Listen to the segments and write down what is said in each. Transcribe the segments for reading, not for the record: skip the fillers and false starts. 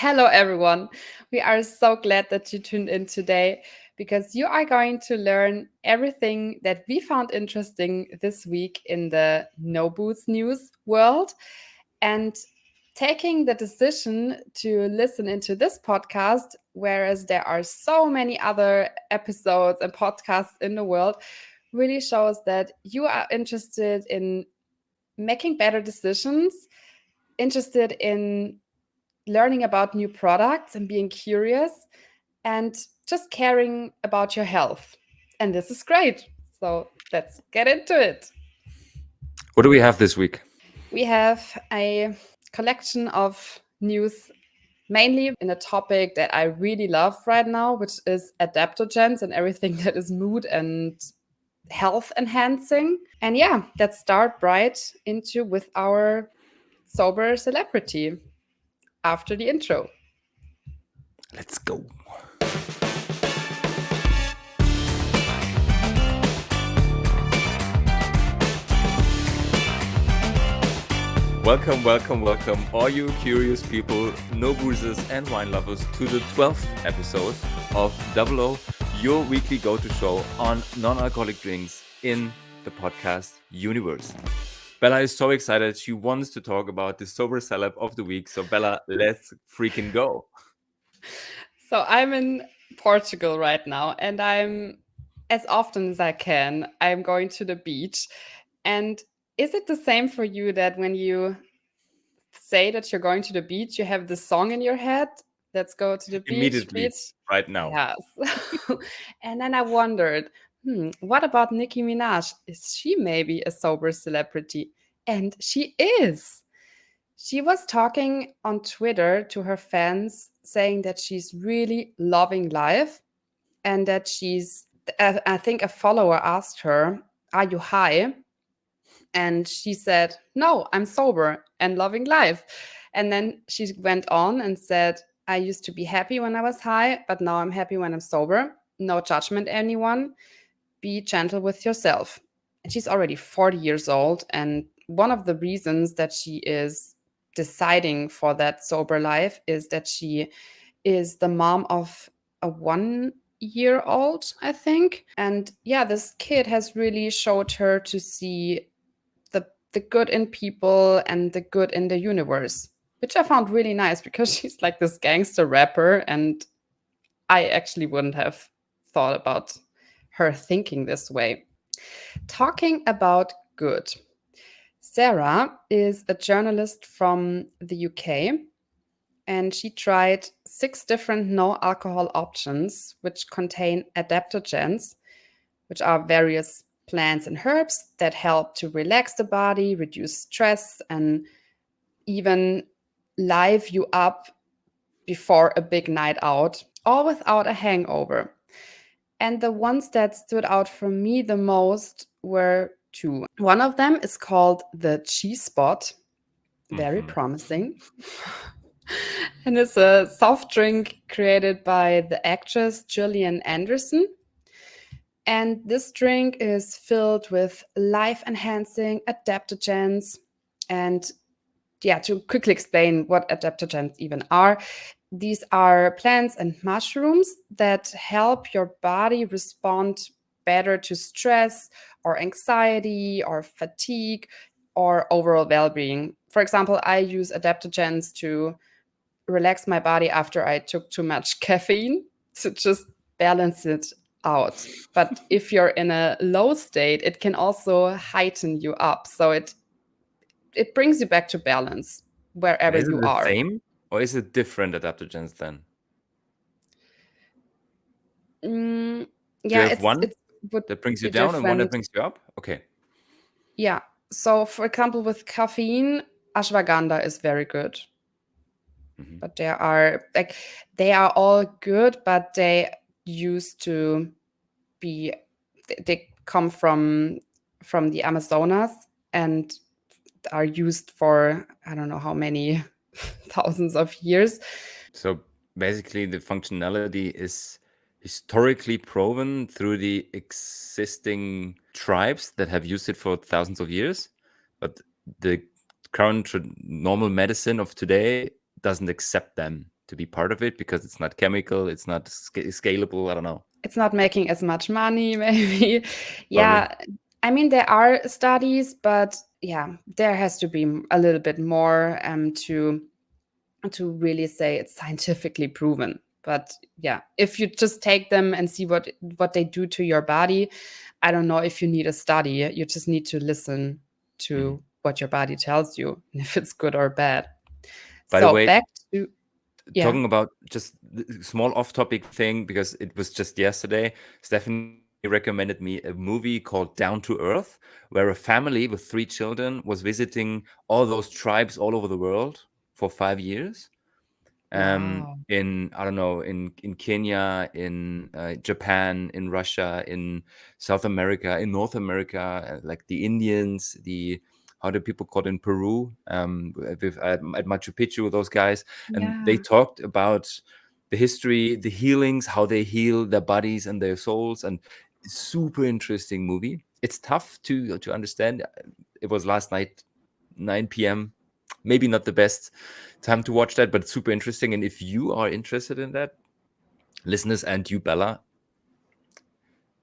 Hello, everyone. We are so glad that you tuned in today because you are going to learn everything that we found interesting this week in the No Boots news world. And taking the decision to listen into this podcast, whereas there are so many other episodes and podcasts in the world, really shows that you are interested in making better decisions, interested in learning about new products and being curious and just caring about your health. And this is great. So let's get into it. What do we have this week? We have a collection of news, mainly in a topic that I really love right now, which is adaptogens and everything that is mood and health enhancing. And yeah, let's start right into with our sober celebrity after the intro. Let's go. Welcome, all you curious people, no boozers and wine lovers, to the 12th episode of Double O, your weekly go-to show on non-alcoholic drinks in the podcast universe. Bella is so excited. She wants to talk about the sober celeb of the week. So Bella, let's freaking go. So I'm in Portugal right now, and I'm as often as I can, I'm going to the beach. And is it the same for you that when you say that you're going to the beach, you have the song in your head? Let's go to the beach, Immediately, beach. right now. Yes. And then I wondered, what about Nicki Minaj? Is she maybe a sober celebrity? And she is. She was talking on Twitter to her fans, saying that she's really loving life and that I think a follower asked her, "Are you high?" And she said, "No, I'm sober and loving life." And then she went on and said, "I used to be happy when I was high, but now I'm happy when I'm sober. No judgment, anyone. Be gentle with yourself." And she's already 40 years old. And one of the reasons that she is deciding for that sober life is that she is the mom of a 1 year old, I think. And yeah, this kid has really showed her to see the good in people and the good in the universe, which I found really nice because she's like this gangster rapper, and I actually wouldn't have thought about her thinking this way. Talking about good, Sarah is a journalist from the UK, and she tried 6 different no alcohol options, which contain adaptogens, which are various plants and herbs that help to relax the body, reduce stress, and even live you up before a big night out, all without a hangover. And the ones that stood out for me the most were 2. One of them is called the Cheese Spot, very promising. And it's a soft drink created by the actress Gillian Anderson. And this drink is filled with life enhancing adaptogens. And yeah, to quickly explain what adaptogens even are, these are plants and mushrooms that help your body respond better to stress or anxiety or fatigue or overall well being. For example, I use adaptogens to relax my body after I took too much caffeine to just balance it out. But if you're in a low state, it can also heighten you up. So it brings you back to balance And wherever is it you the are. same or is it different adaptogens then? Mm, Do you yeah, have one it would that brings you be down and one that different. brings you up? Okay. Yeah. So, for example, with caffeine, ashwagandha is very good. Mhm. But they are all good, but they used to be they come from the Amazonas and are used for I don't know how many thousands of years. So basically, the functionality is historically proven through the existing tribes that have used it for thousands of years, but the current normal medicine of today doesn't accept them to be part of it because it's not chemical, it's not scalable. I don't know. It's not making as much money, maybe. Probably. Yeah, I mean, there are studies, but yeah, there has to be a little bit more to really say it's scientifically proven. But yeah, if you just take them and see what they do to your body, I don't know if you need a study. You just need to listen Mhm. to what your body tells you, and if it's good or bad. By the So way, back to yeah. talking about just the small off-topic thing because it was just yesterday. Stephanie recommended me a movie called Down to Earth, where a family with 3 children was visiting all those tribes all over the world for 5 years. Wow. In I don't know, in Kenya, in Japan, in Russia, in South America, in North America, like the Indians, the how do people call it in Peru, at Machu Picchu, those guys, and they Yeah. talked about the history, the healings, how they heal their bodies and their souls, and super interesting movie. It's tough to understand. It was last night, 9 p.m. Maybe not the best time to watch that, but it's super interesting. And if you are interested in that, listeners, and you, Bella,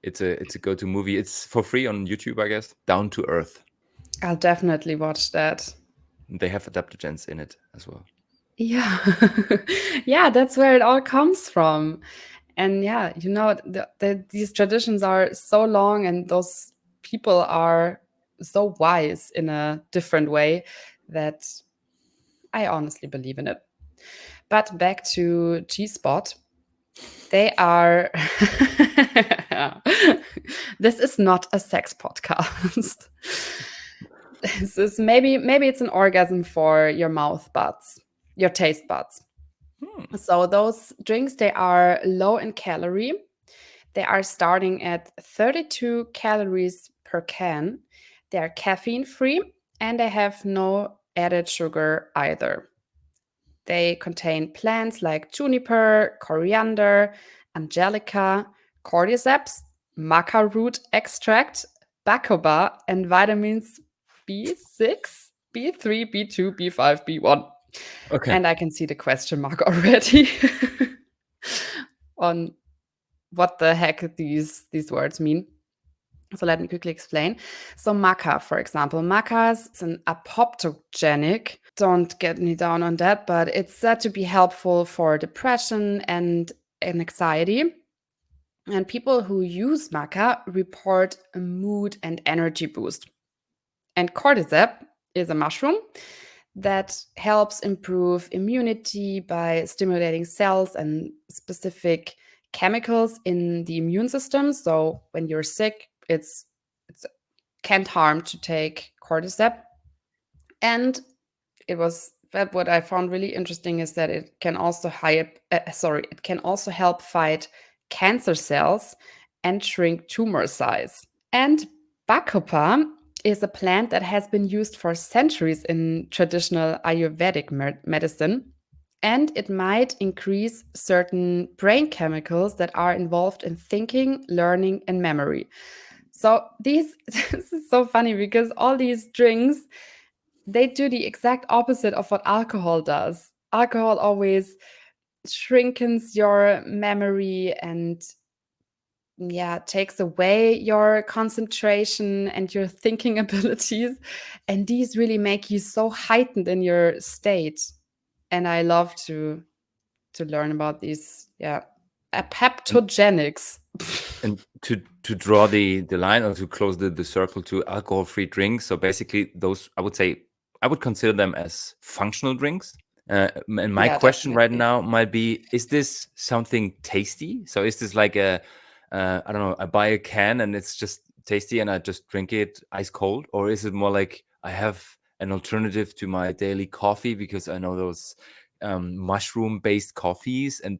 it's a go-to movie. It's for free on YouTube, I guess. Down to Earth. I'll definitely watch that. They have adaptogens in it as well. Yeah. Yeah, that's where it all comes from. And yeah, these traditions are so long and those people are so wise in a different way that I honestly believe in it. But back to G Spot. They are. This is not a sex podcast. This is maybe it's an orgasm for your mouth buds, your taste buds. Hmm. So those drinks, they are low in calorie. They are starting at 32 calories per can. They are caffeine free and they have no added sugar either. They contain plants like juniper, coriander, angelica, cordyceps, maca root extract, bacoba, and vitamins B6, B3, B2, B5, B1. Okay. And I can see the question mark already on what the heck these words mean. So let me quickly explain. So maca, for example, maca is an apoptogenic. Don't get me down on that, but it's said to be helpful for depression and anxiety. And people who use maca report a mood and energy boost. And cordyceps is a mushroom that helps improve immunity by stimulating cells and specific chemicals in the immune system. So when you're sick, it's can't harm to take cordyceps. And it was that what I found really interesting is that it can also help fight cancer cells and shrink tumor size. And bacopa is a plant that has been used for centuries in traditional Ayurvedic medicine, and it might increase certain brain chemicals that are involved in thinking, learning, and memory. So these this is so funny because all these drinks, they do the exact opposite of what alcohol does. Alcohol always shrinkens your memory and yeah, takes away your concentration and your thinking abilities. And these really make you so heightened in your state. And I love to learn about these, yeah, And apoptogenics. and to draw the line or to close the circle to alcohol-free drinks. So basically, those I would say I would consider them as functional drinks. And my Yeah, question right definitely. now might be: is this something tasty? So is this like a I don't know? I buy a can and it's just tasty, and I just drink it ice cold, or is it more like I have an alternative to my daily coffee because I know those mushroom-based coffees, and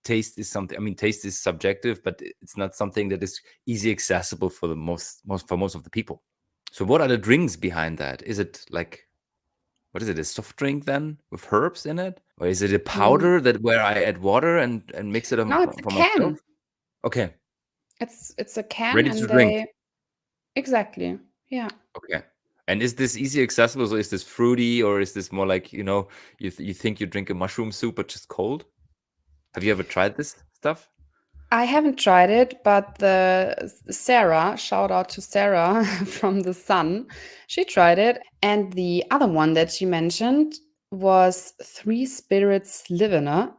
taste is something. I mean, taste is subjective, but it's not something that is easy accessible for the most of the people. So what are the drinks behind that? Is it like, what is it, a soft drink then with herbs in it, or is it a Mm, powder that where I add water and mix it no, it's a for myself? can. Okay, It's a can ready to and drink. they exactly. Yeah. Okay. And is this easy accessible? So is this fruity, or is this more like, you think you drink a mushroom soup but just cold? Have you ever tried this stuff? I haven't tried it, but the Sarah, shout out to Sarah from the Sun, she tried it. And the other one that she mentioned was Three Spirits Livener,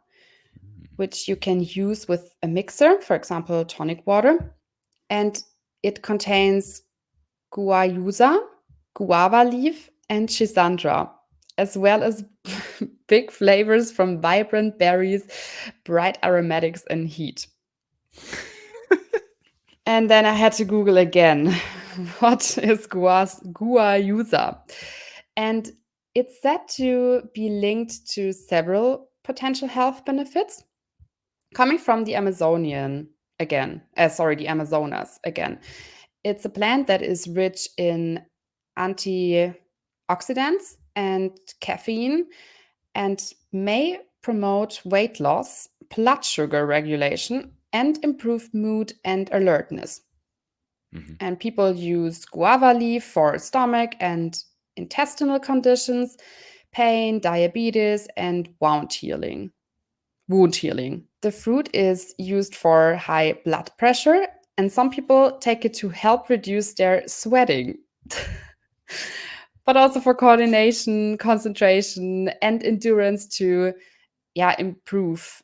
which you can use with a mixer, for example, tonic water. And it contains guayusa, guava leaf, and schisandra, as well as big flavors from vibrant berries, bright aromatics, and heat. And then I had to Google again, what is guayusa? And it's said to be linked to several potential health benefits coming from the Amazonian again. Sorry, the Amazonas again. It's a plant that is rich in antioxidants and caffeine and may promote weight loss, blood sugar regulation, and improve mood and alertness. Mhm. And people use guava leaf for stomach and intestinal conditions, pain, diabetes, and wound healing. Wound healing. The fruit is used for high blood pressure, and some people take it to help reduce their sweating. But also for coordination, concentration, and endurance to, yeah, improve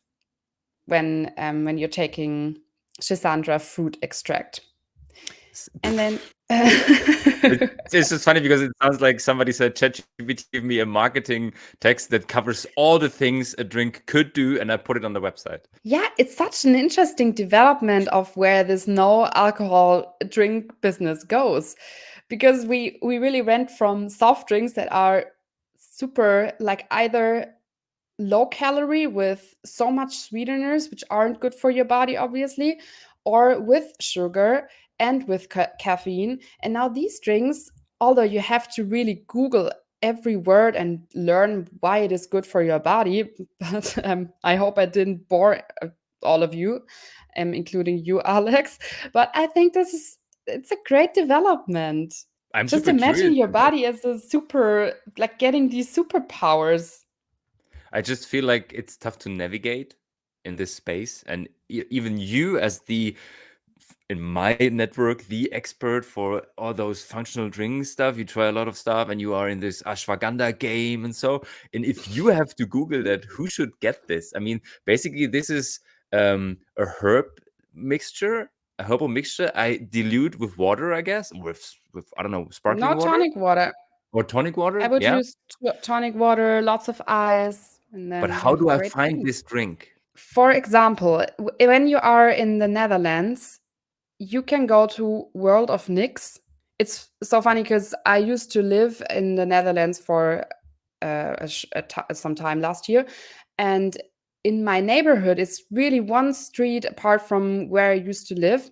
when you're taking Schisandra fruit extract. And then It's just funny because it sounds like somebody said, ChatGPT, give me a marketing text that covers all the things a drink could do, and I put it on the website. yeah, it's such an interesting development of where this no alcohol drink business goes, because we really went from soft drinks that are super like either low calorie with so much sweeteners which aren't good for your body obviously, or with sugar and with caffeine. And now these drinks, although you have to really Google every word and learn why it is good for your body, but I hope I didn't bore all of you, including you, Alex. But I think it's a great development. I'm Just super imagine curious your in that. body as a super, like getting these superpowers. I just feel like it's tough to navigate in this space, and even you, as the in my network, the expert for all those functional drink stuff. You try a lot of stuff, and you are in this ashwagandha game, and so. And if you have to Google that, who should get this? I mean, basically, this is a mixture, a herbal mixture. I dilute with water, I guess, with I don't know, sparkling No water tonic water. or tonic I water. would Yeah, use tonic water, lots of ice, and but then you how have a do I great find drink. this drink? For example, when you are in the Netherlands, you can go to World of Nix. It's so funny because I used to live in the Netherlands for some time last year, and in my neighborhood, it's really one street apart from where I used to live.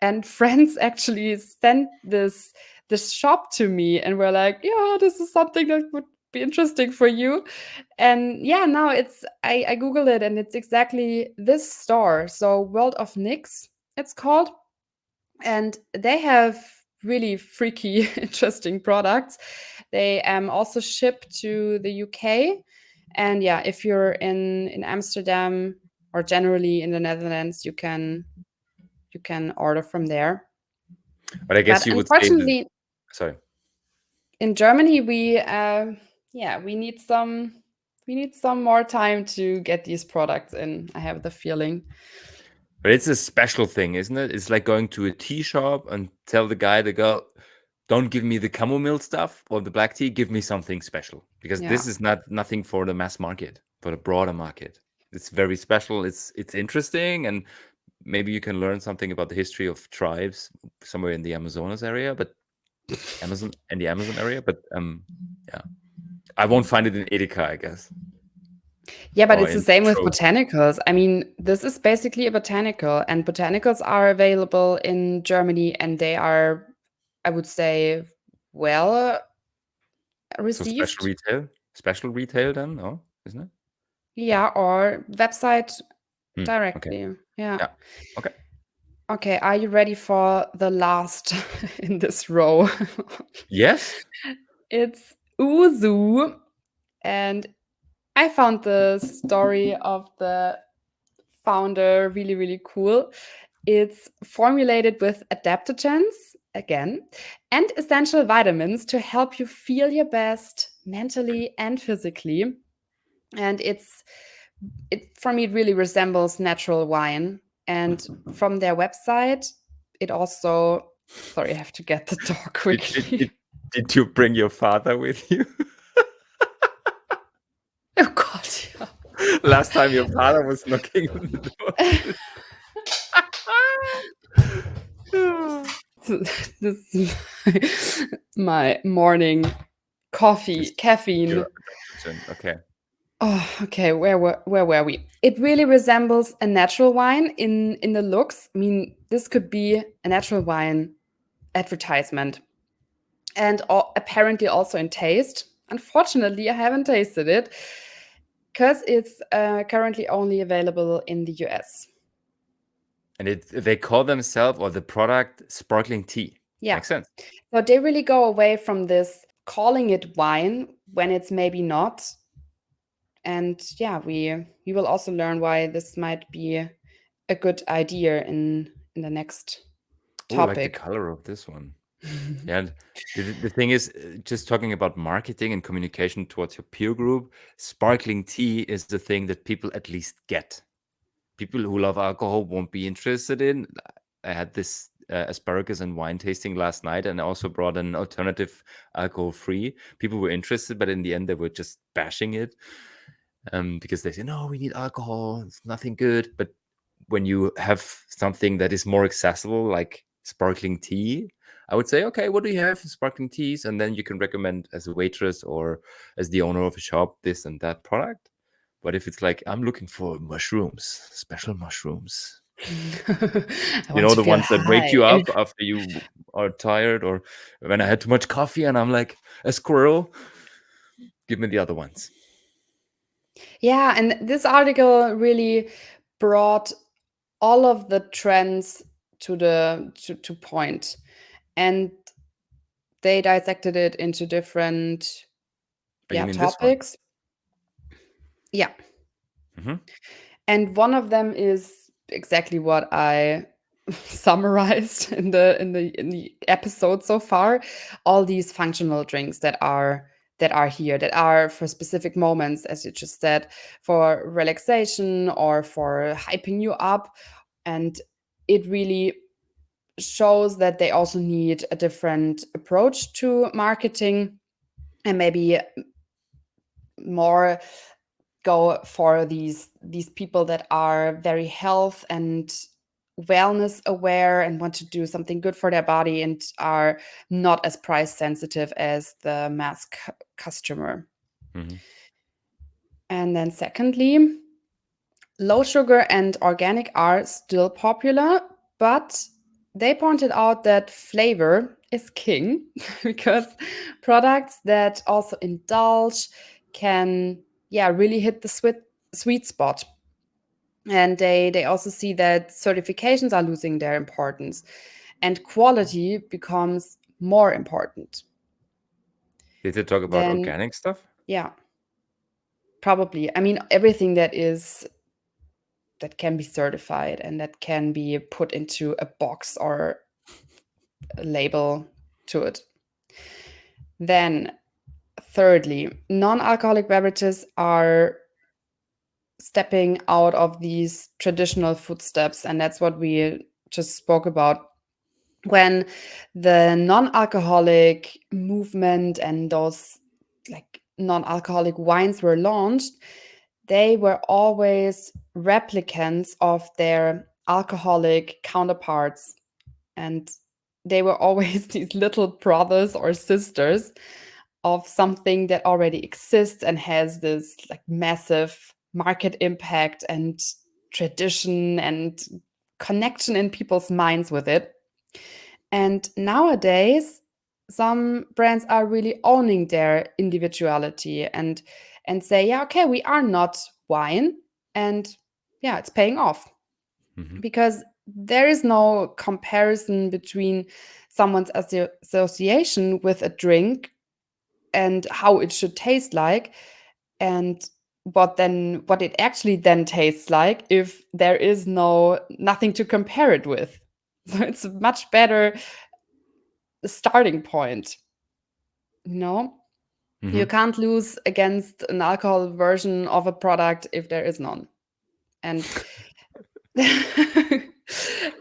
And friends actually sent this shop to me, and were like, "Yeah, this is something that would be interesting for you." And yeah, now I googled it, and it's exactly this store. So World of Nix, it's called, and they have really freaky interesting products. They also ship to the UK. And yeah, if you're in Amsterdam or generally in the Netherlands, you can order from there. But I guess But you would say that. unfortunately, Sorry. in Germany, we need some more time to get these products in, I have the feeling. But it's a special thing, isn't it? It's like going to a tea shop and tell the guy, the girl, don't give me the chamomile stuff or the black tea, give me something special. Because Yeah. this is nothing for the mass market, for the broader market. It's very special. It's interesting, and maybe you can learn something about the history of tribes somewhere in the Amazonas area, but Amazon area. But yeah. I won't find it in Edeka, I guess. Yeah, but Or it's the in same with Schroes. botanicals. I mean, this is basically a botanical, and botanicals are available in Germany, and they are, I would say, well So special received. retail? Special retail then, no? Isn't it? Yeah, or website Okay. directly. Yeah. Yeah. Okay. Okay, are you ready for the last in this row? Yes. It's Uzu. And I found the story of the founder really, really cool. It's formulated with adaptogens, again, and essential vitamins to help you feel your best mentally and physically. And it for me it really resembles natural wine. And from their website, it also sorry, I have to get the dog Did, did, did, quickly. did you bring your father with you? Oh God, yeah. Last time your father was knocking on the door. This is my morning coffee, Just caffeine. pure adaptogen. Okay. Oh, okay. Where were we? It really resembles a natural wine in the looks. I mean, this could be a natural wine advertisement, and apparently also in taste. Unfortunately, I haven't tasted it because it's currently only available in the US. And they call themselves or the product sparkling tea. Yeah. Makes sense. So they really go away from this calling it wine when it's maybe not. And yeah, we will also learn why this might be a good idea in the next Oh, I like the topic. color of this one. Yeah, and the thing is, just talking about marketing and communication towards your peer group, sparkling tea is the thing that people at least get. People who love alcohol won't be interested in. I had this asparagus and wine tasting last night, and I also brought an alternative alcohol-free. People were interested, but in the end, they were just bashing it because they say, "No, we need alcohol. It's nothing good." But when you have something that is more accessible, like sparkling tea, I would say, okay, what do you have? Sparkling teas, and then you can recommend as a waitress or as the owner of a shop this and that product. But if it's like I'm looking for mushrooms, special mushrooms, I you want know, to the feel ones that wake high. you up after you are tired, or when I had too much coffee and I'm like a squirrel, give me the other ones. Yeah, and this article really brought all of the trends to point, and they dissected it into different You yeah mean this one? topics. Yeah. Hmm. And one of them is exactly what I summarized in the episode so far. All these functional drinks that are here, that are for specific moments, as you just said, for relaxation or for hyping you up. And it really shows that they also need a different approach to marketing, and maybe more go for these people that are very health and wellness aware and want to do something good for their body and are not as price sensitive as the mass customer. Hmm. And then secondly, low sugar and organic are still popular, but they pointed out that flavor is king because products that also indulge can yeah really hit the sweet spot. And they also see that certifications are losing their importance and quality becomes more important. Did they talk about Then organic stuff? yeah, probably, I mean, everything that can be certified and that can be put into a box or a label to it. Then thirdly, non-alcoholic beverages are stepping out of these traditional footsteps, and that's what we just spoke about. When the non-alcoholic movement and those like non-alcoholic wines were launched, they were always replicants of their alcoholic counterparts, and they were always these little brothers or sisters of something that already exists and has this like massive market impact and tradition and connection in people's minds with it. And nowadays, some brands are really owning their individuality and say, yeah, okay, we are not wine, and yeah, it's paying off Hmm. because there is no comparison between someone's association with a drink and how it should taste like, and what it actually then tastes like if there is nothing to compare it with. So it's a much better starting point, you know. You Hmm. can't lose against an alcohol version of a product if there is none. And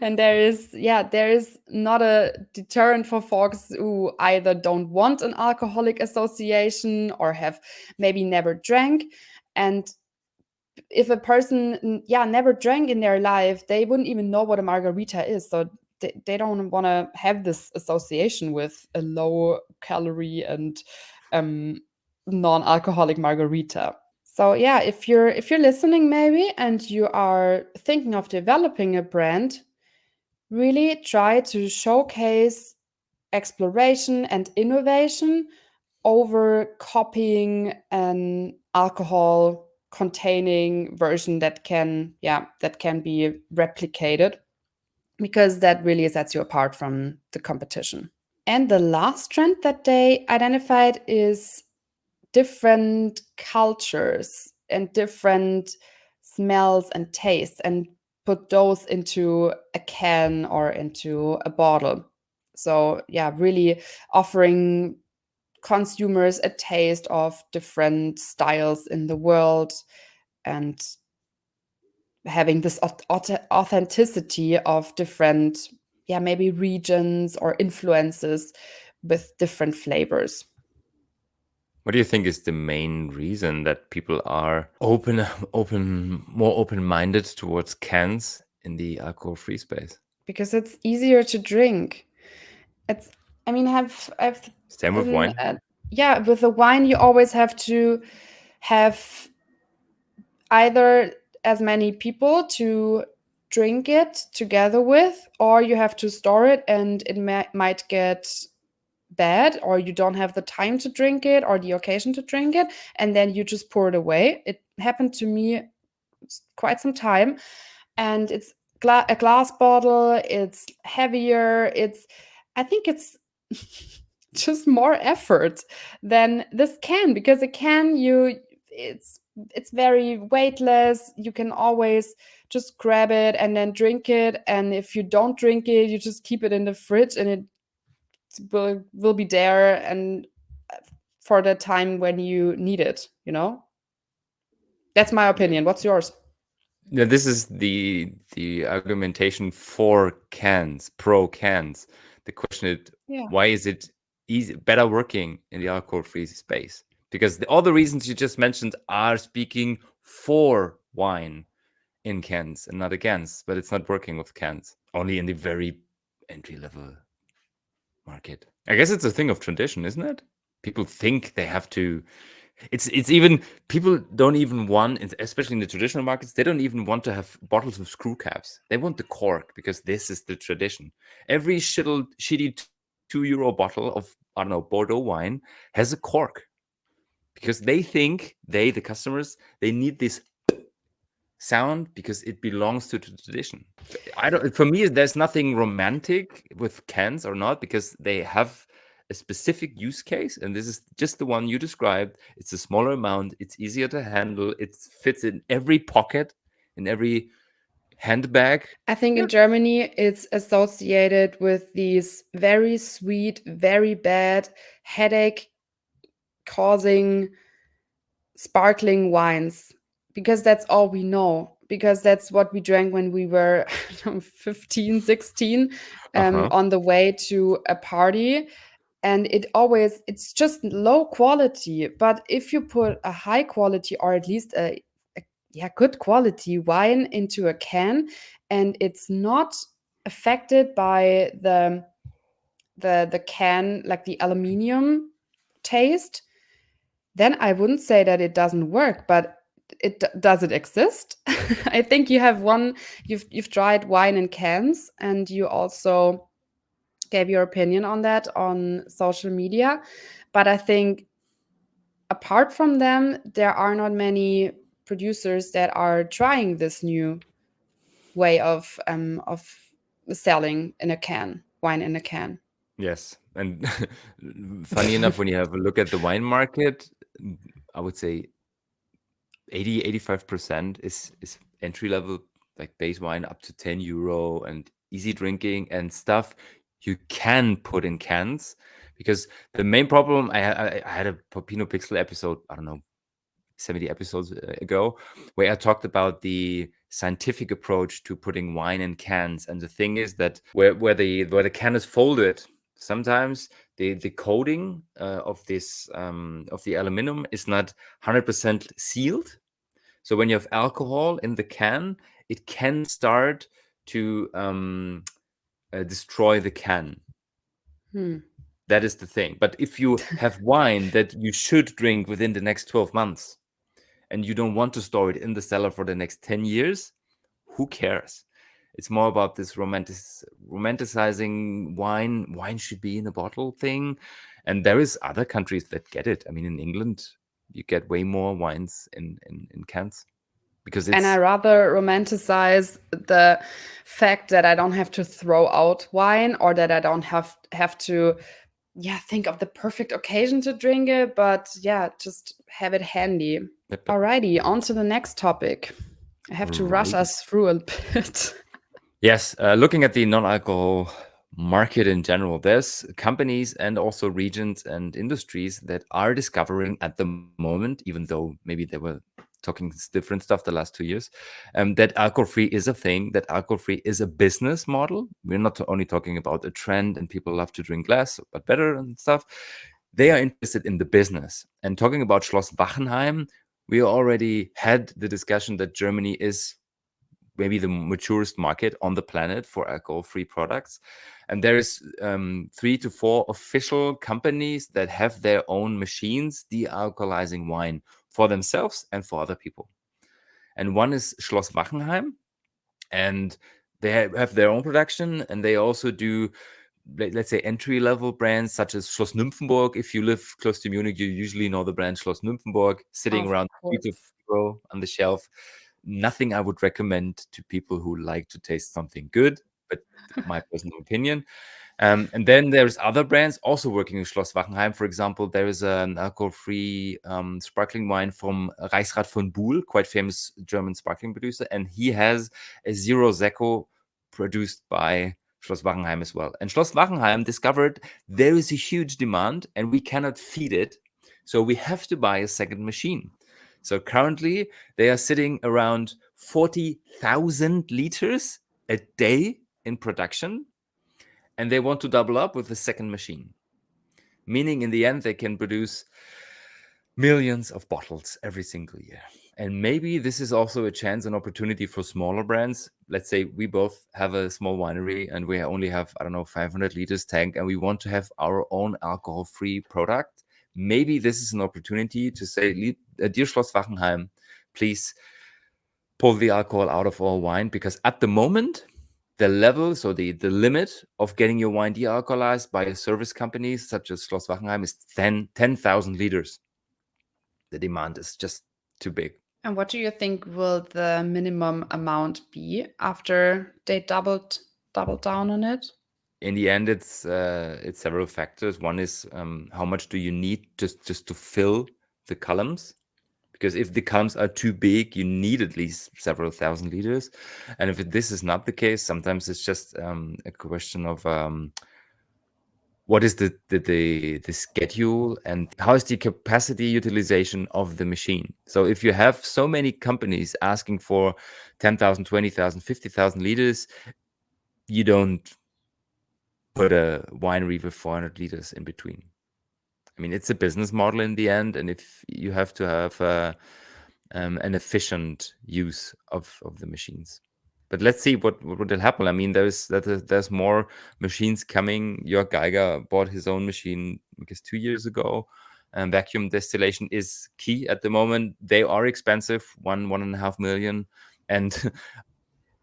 and there is not a deterrent for folks who either don't want an alcoholic association or have maybe never drank. And if a person never drank in their life, they wouldn't even know what a margarita is. So they don't want to have this association with a low calorie and um, non-alcoholic margarita. So yeah, if you're listening maybe and you are thinking of developing a brand, really try to showcase exploration and innovation over copying an alcohol containing version that can be replicated, because that really sets you apart from the competition. And the last trend that they identified is different cultures and different smells and tastes, and put those into a can or into a bottle. So yeah, really offering consumers a taste of different styles in the world, and having this authenticity of different, maybe regions or influences with different flavors. What do you think is the main reason that people are more open-minded towards cans in the alcohol-free space? Because it's easier to drink. It's, I mean, I've Same with an, wine. yeah, with the wine you always have to have either as many people to drink it together with, or you have to store it and it might get bad, or you don't have the time to drink it or the occasion to drink it, and then you just pour it away. It happened to me quite some time. And it's a glass bottle, it's heavier, I think it's just more effort than this can, because a can, it's very weightless. You can always just grab it and then drink it, and if you don't drink it, you just keep it in the fridge, and it will be there and for the time when you need it. That's my opinion. What's yours? Yeah, this is the argumentation for cans, pro cans. The question is, Yeah. why is it better working in the alcohol-free space? Because all the reasons you just mentioned are speaking for wine in cans and not against, but it's not working with cans. Only in the very entry level market. I guess it's a thing of tradition, isn't it? People think they have to. It's even people don't even want, especially in the traditional markets, they don't even want to have bottles with screw caps. They want the cork because this is the tradition. Every shitty €2 bottle of, I don't know, Bordeaux wine has a cork because they think the customers, they need this sound because it belongs to the tradition. I don't. For me, there's nothing romantic with cans or not, because they have a specific use case, and this is just the one you described. It's a smaller amount. It's easier to handle. It fits in every pocket, in every handbag. I think Yeah. in Germany it's associated with these very sweet, very bad, headache causing sparkling wines, because that's all we know, because that's what we drank when we were 15, 16, Uh huh. on the way to a party. And it's just low quality. But if you put a high quality, or at least good quality wine into a can, and it's not affected by the can, like the aluminium taste, then I wouldn't say that it doesn't work. But does it exist? I think you've tried wine in cans, and you also gave your opinion on that on social media. But I think apart from them, there are not many producers that are trying this new. way of selling in a can, wine in a can. Yes. And funny enough, when you have a look at the wine market, I would say 85% is entry level, like base wine up to 10 euro and easy drinking and stuff you can put in cans. Because the main problem, I had a Popino Pixel episode, I don't know, 70 episodes ago, where I talked about the scientific approach to putting wine in cans. And the thing is that where the can is folded, sometimes the coating of the aluminum is not 100% sealed. So when you have alcohol in the can, it can start to destroy the can. Hmm. That is the thing. But if you have wine that you should drink within the next 12 months, and you don't want to store it in the cellar for the next 10 years, who cares? It's more about this romanticizing wine. Wine should be in a bottle thing. And there is other countries that get it. I mean, in England, you get way more wines in cans because And I it's rather romanticize the fact that I don't have to throw out wine, or that I don't have to, yeah, think of the perfect occasion to drink it, but yeah, just have it handy. yep, yep. Alrighty, on to the next topic. I have to rush Right. us through a bit. Yes, looking at the non-alcohol market in general, there's companies and also regions and industries that are discovering at the moment, even though maybe they were talking different stuff the last 2 years, that alcohol-free is a thing, that alcohol-free is a business model. We're not only talking about a trend and people love to drink less but better and stuff. They are interested in the business. And talking about Schloss Wachenheim, we already had the discussion that Germany is maybe the maturest market on the planet for alcohol-free products. And there is 3 to 4 official companies that have their own machines de-alcoholizing wine for themselves and for other people. And one is Schloss Wachenheim, and they have their own production, and they also do, let's say, entry-level brands such as Schloss Nymphenburg. If you live close to Munich, you usually know the brand Schloss Nymphenburg, sitting Of around 3 to course. 4 on the shelf. Nothing I would recommend to people who like to taste something good, but my personal opinion. And then there's other brands also working in Schloss Wachenheim. For example, there is an alcohol-free sparkling wine from Reichsrat von Buhl, quite famous German sparkling producer, and he has a zero Secco produced by Schloss Wachenheim as well. And Schloss Wachenheim discovered there is a huge demand and we cannot feed it, so we have to buy a second machine. So currently they are sitting around 40,000 liters a day in production, and they want to double up with the second machine, meaning in the end they can produce millions of bottles every single year. And maybe this is also a chance and opportunity for smaller brands. Let's say we both have a small winery and we only have, I don't know, 500 liters tank, and we want to have our own alcohol-free product. Maybe this is an opportunity to say, dear Schloss Wachenheim, please pull the alcohol out of our wine, because at the moment the level, so the limit of getting your wine de-alcoholized by a service company such as Schloss Wachenheim is 10,000 liters. The demand is just too big. And what do you think will the minimum amount be after they doubled down on it? In the end, it's several factors. One is how much do you need just to fill the columns? Because if the columns are too big, you need at least several thousand liters. And if this is not the case, sometimes it's just a question of what is the schedule and how is the capacity utilization of the machine. So if you have so many companies asking for 10,000, 20,000, 50,000 liters, you don't put a winery with 400 liters in between. I mean, it's a business model in the end, and if you have to have an efficient use of the machines. But let's see what will happen. I mean, there's more machines coming. Jörg Geiger bought his own machine, I guess, 2 years ago. And vacuum distillation is key at the moment. They are expensive, 1.5 million. And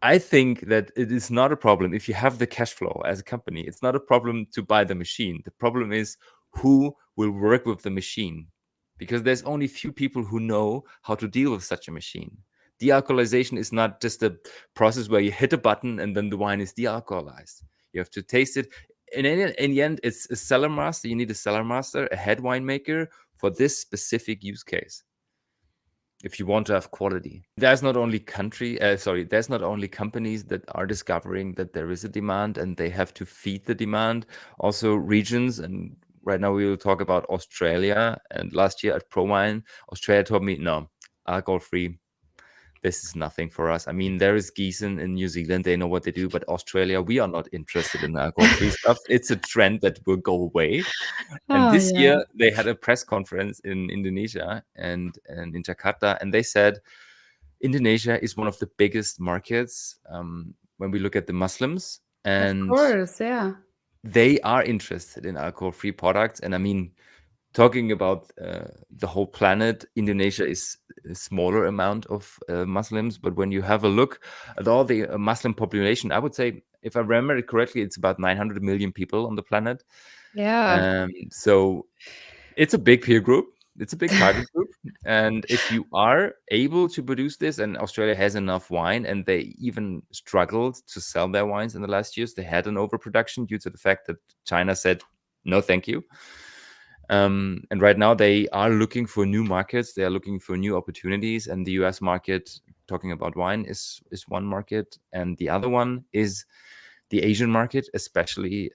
I think that it is not a problem if you have the cash flow as a company. It's not a problem to buy the machine. The problem is who will work with the machine, because there's only few people who know how to deal with such a machine. De-alcoholization is not just a process where you hit a button and then the wine is de-alcoholized. You have to taste it. In the end, it's a cellar master. You need a cellar master, a head winemaker for this specific use case. If you want to have quality, there's not only there's not only companies that are discovering that there is a demand and they have to feed the demand. Also regions, and right now we will talk about Australia. And last year at ProWine, Australia told me, no, alcohol free, this is nothing for us. I mean, there is Gießen in New Zealand, they know what they do, but Australia, we are not interested in alcohol free stuff. It's a trend that will go away. And Oh, this yeah. year they had a press conference in Indonesia and in Jakarta, and they said Indonesia is one of the biggest markets when we look at the Muslims, Of and course, yeah. they are interested in alcohol-free products. And I mean, talking about the whole planet, Indonesia is a smaller amount of Muslims, but when you have a look at all the Muslim population, I would say, if I remember it correctly, it's about 900 million people on the planet. Yeah. So it's a big peer group. It's a big target group. And if you are able to produce this, and Australia has enough wine, and they even struggled to sell their wines in the last years, they had an overproduction due to the fact that China said, no, thank you. And right now they are looking for new markets. They are looking for new opportunities. And the US market, talking about wine, is one market. And the other one is the Asian market, especially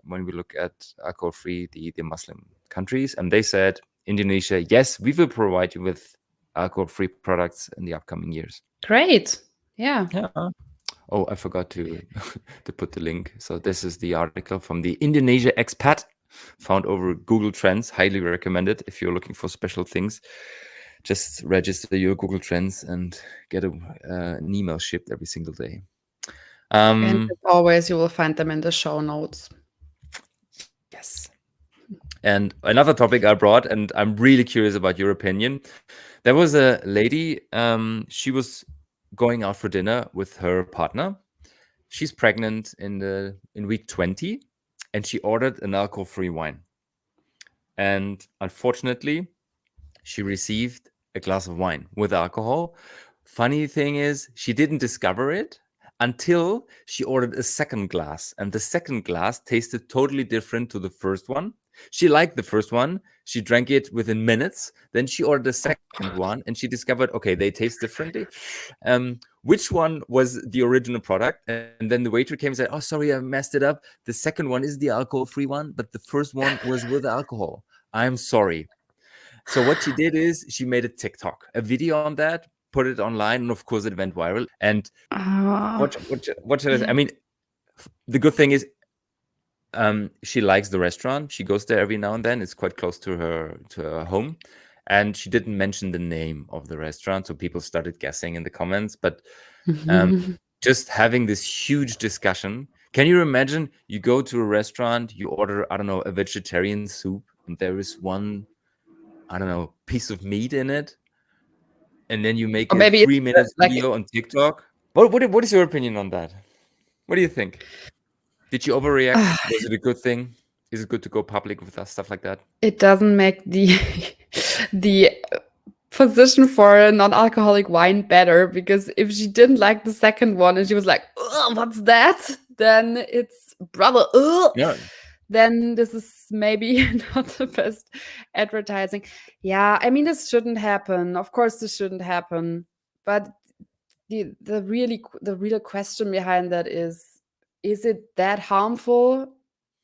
when we look at alcohol-free, the Muslim countries. And they said, Indonesia, yes, we will provide you with alcohol-free products in the upcoming years. Great. Yeah. Yeah. Oh, I forgot to to put the link. So this is the article from the Indonesia expat, found over Google Trends. Highly recommend it if you're looking for special things. Just register your Google Trends and get an email shipped every single day. And as always, you will find them in the show notes. Yes. And another topic I brought, and I'm really curious about your opinion. There was a lady, she was going out for dinner with her partner. She's pregnant in week 20, and she ordered an alcohol-free wine. And unfortunately, she received a glass of wine with alcohol. Funny thing is, she didn't discover it until she ordered a second glass, and the second glass tasted totally different to the first one. She liked the first one. She drank it within minutes. Then she ordered a second one, and she discovered, okay, they taste differently. Which one was the original product? And then the waiter came and said, oh, sorry, I messed it up. The second one is the alcohol-free one, but the first one was with alcohol. I'm sorry. So what she did is she made a TikTok, a video on that, put it online, and of course it went viral. And Oh, what should I say? yeah. I mean, the good thing is she likes the restaurant. She goes there every now and then. It's quite close to her home. And she didn't mention the name of the restaurant, so people started guessing in the comments. But just having this huge discussion. Can you imagine you go to a restaurant, you order, I don't know, a vegetarian soup, and there is one, I don't know, piece of meat in it, and then you make Or a maybe it's 3 minutes like video on TikTok? What is your opinion on that? What do you think? Did you overreact? Was it a good thing? Is it good to go public with us, stuff like that? it doesn't make the the position for a non-alcoholic wine better, because if she didn't like the second one and she was like, "Ugh, what's that?" then it's brother, ugh, Yeah. then this is maybe not the best advertising. Yeah, I mean, this shouldn't happen. Of course, this shouldn't happen. But the real question behind that is it that harmful,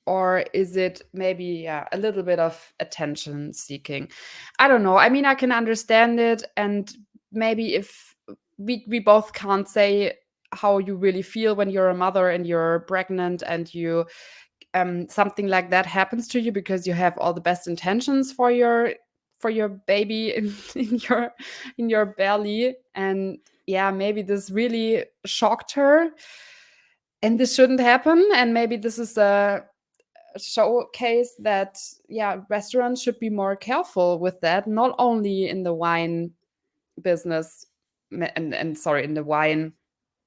or is it maybe, yeah, a little bit of attention seeking? I don't know. I mean, I can understand it, and maybe if we both can't say how you really feel when you're a mother and you're pregnant and you something like that happens to you because you have all the best intentions for your baby in your belly, and yeah, maybe this really shocked her, and this shouldn't happen, and maybe this is a showcase that, yeah, restaurants should be more careful with that, not only in the wine business, and sorry, in the wine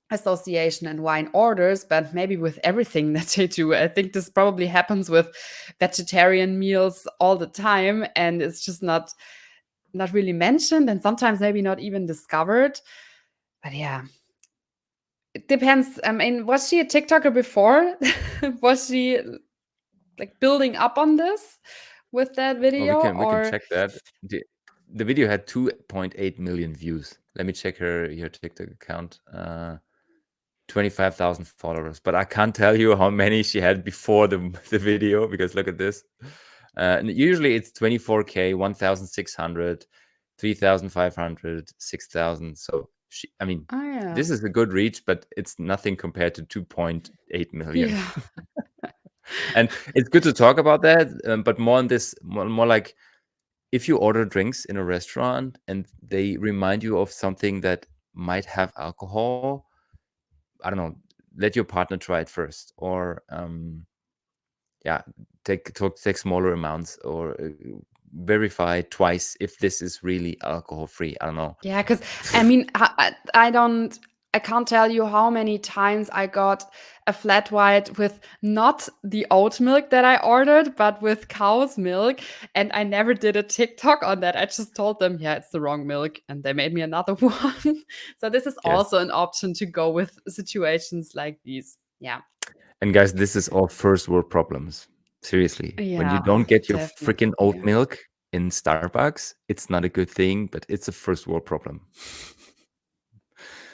association and wine orders, but maybe with everything that they do. I think this probably happens with vegetarian meals all the time, and it's just not really mentioned, and sometimes maybe not even discovered. But yeah, it depends. I mean, was she a TikToker before? Was she like building up on this with that Oh, video, we can or check that. The video had 2.8 million views. Let me check her TikTok account. 25,000 followers, but I can't tell you how many she had before the video because look at this. And usually it's 24K, 1,600, 3,500, 6,000. So I mean, oh yeah, this is a good reach, but it's nothing compared to 2.8 million. yeah, And it's good to talk about that, but more on this, more like if you order drinks in a restaurant and they remind you of something that might have alcohol, I don't know, let your partner try it first, or yeah, take smaller amounts, or verify twice if this is really alcohol free. I don't know. yeah. Because I mean, I don't. I can't tell you how many times I got a flat white with not the oat milk that I ordered, but with cow's milk. And I never did a TikTok on that. I just told them, yeah, it's the wrong milk. And they made me another one. So this is Yes. also an option to go with situations like these. Yeah. And guys, this is all first world problems. Seriously, when you Yeah, don't get your freaking oat definitely. milk in Starbucks, it's not a good thing, but it's a first world problem.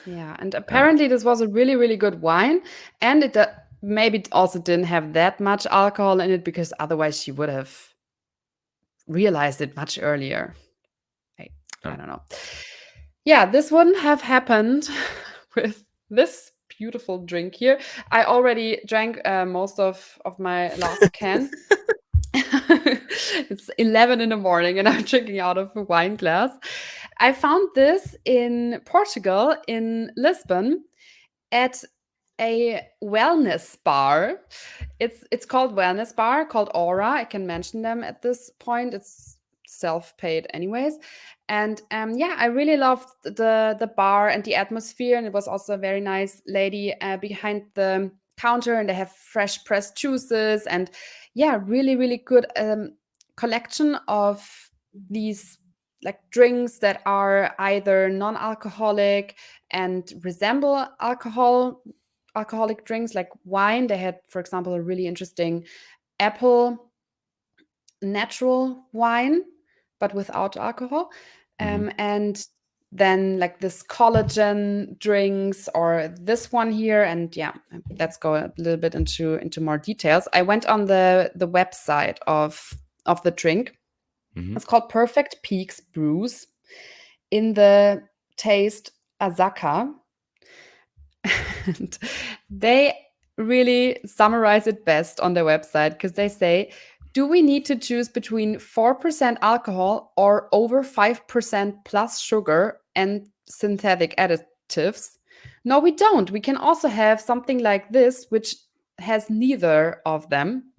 Yeah, and Yeah. apparently this was a really, really good wine, and maybe it also didn't have that much alcohol in it because otherwise she would have realized it much earlier. I Yeah. don't know. Yeah, this wouldn't have happened with this beautiful drink here. I already drank most of my last can. It's 11 in the morning and I'm drinking out of a wine glass. I found this in Portugal, in Lisbon, at a wellness bar. It's called wellness bar, called Aura. I can mention them at this point. It's self-paid anyways. And yeah, I really loved the bar and the atmosphere. And it was also a very nice lady behind the counter, and they have fresh pressed juices and yeah, really, really good collection of these like drinks that are either non-alcoholic and resemble alcoholic drinks like wine. They had, for example, a really interesting apple natural wine, but without alcohol. Mhm. And then like this collagen drinks or this one here. And yeah, let's go a little bit into more details. I went on the website of the drink. Mhm. It's called Perfect Peaks Brews in the taste Azaka. And they really summarize it best on their website because they say, do we need to choose between 4% alcohol or over 5% plus sugar and synthetic additives? No, we don't. We can also have something like this, which has neither of them.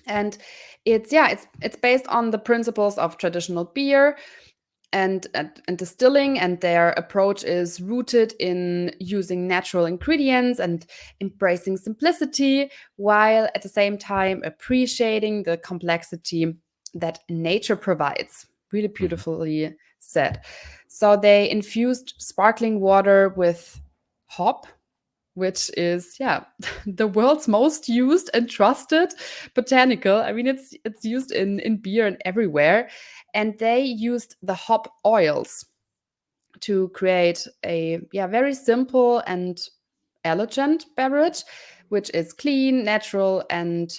And it's based on the principles of traditional beer and distilling, and their approach is rooted in using natural ingredients and embracing simplicity while at the same time appreciating the complexity that nature provides. Really Mhm. beautifully said. So they infused sparkling water with hop, which is yeah the world's most used and trusted botanical. I mean, it's used in beer and everywhere. And they used the hop oils to create a yeah very simple and elegant beverage, which is clean, natural, and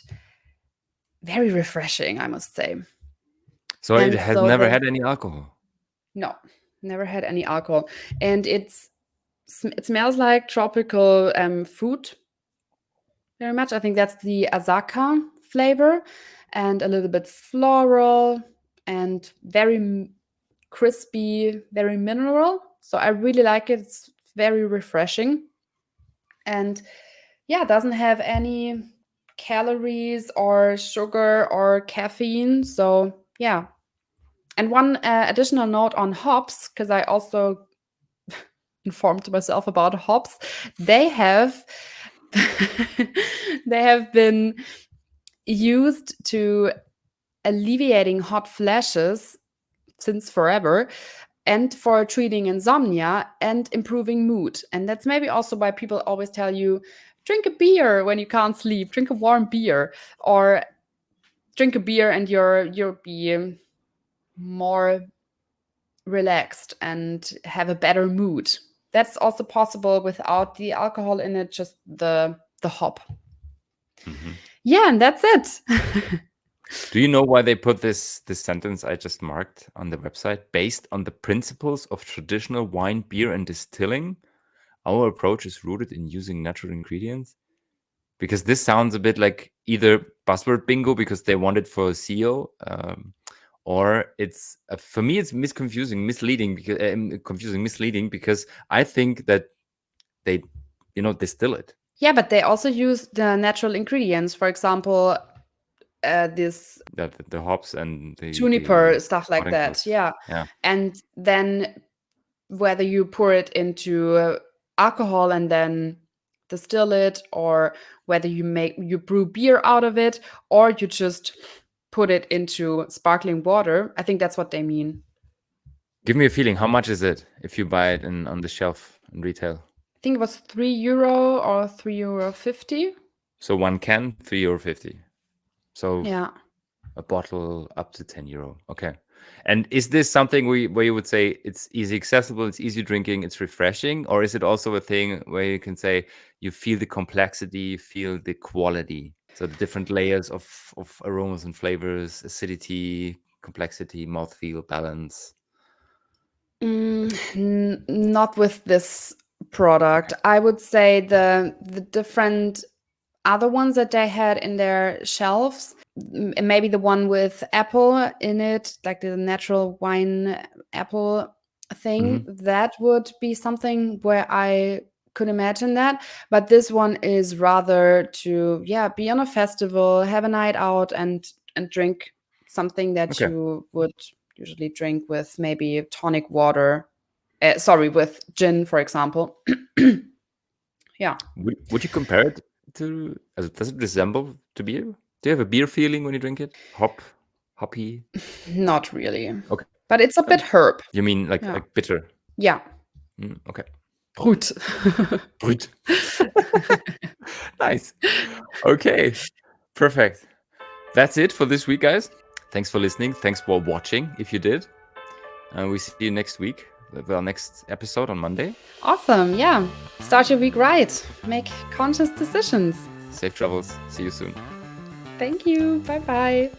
very refreshing, I must say. So it And has so never the had any alcohol. no, never had any alcohol, and it smells like tropical fruit very much. I think that's the Azaka flavor, and a little bit floral and very crispy, very mineral. So I really like it. It's very refreshing. And yeah, it doesn't have any calories or sugar or caffeine. So yeah. And one additional note on hops, because I also informed myself about hops, they have they have been used to alleviating hot flashes since forever. and for treating insomnia and improving mood. And that's maybe also why people always tell you, drink a beer when you can't sleep, drink a warm beer, or drink a beer and you'll be more relaxed and have a better mood. That's also possible without the alcohol in it, just the hop. Mhm. Yeah, and that's it. Do you know why they put this sentence I just marked on the website? Based on the principles of traditional wine, beer, and distilling, our approach is rooted in using natural ingredients. Because this sounds a bit like either buzzword bingo because they want it for SEO, or it's for me it's misleading because I think that they distill it. Yeah, but they also use the natural ingredients. For example, this That the hops and the juniper, stuff like that. botanicals. Yeah. Yeah. And then whether you pour it into alcohol and then distill it, or whether you brew beer out of it, or you just put it into sparkling water. I think that's what they mean. Give me a feeling. How much is it if you buy it on the shelf in retail? I think it was €3 or €3.50. So one can, €3.50. So Yeah. a bottle up to €10. Okay. And is this something where you would say it's easy accessible, it's easy drinking, it's refreshing? Or is it also a thing where you can say you feel the complexity, you feel the quality? So the different layers of aromas and flavors, acidity, complexity, mouthfeel, balance. Not with this product. Okay. I would say the different other ones that they had in their shelves, maybe the one with apple in it, like the natural wine apple thing, Hmm. that would be something where I could imagine that. But this one is rather to, yeah, be on a festival, have a night out, and drink something that Okay. you would usually drink with maybe tonic water. Sorry, with gin, for example. Yeah. Would you compare it to, does it resemble to beer? Do you have a beer feeling when you drink it? Hoppy? Not really. Okay. But it's a bit herb. You mean Yeah. like bitter? Yeah. Okay. Brut. Brut. Nice. Okay. Perfect. That's it for this week, guys. Thanks for listening. Thanks for watching, if you did. We see you next week with our next episode on Monday. Awesome. Yeah. Start your week right. Make conscious decisions. Safe travels. See you soon. Thank you. Bye bye.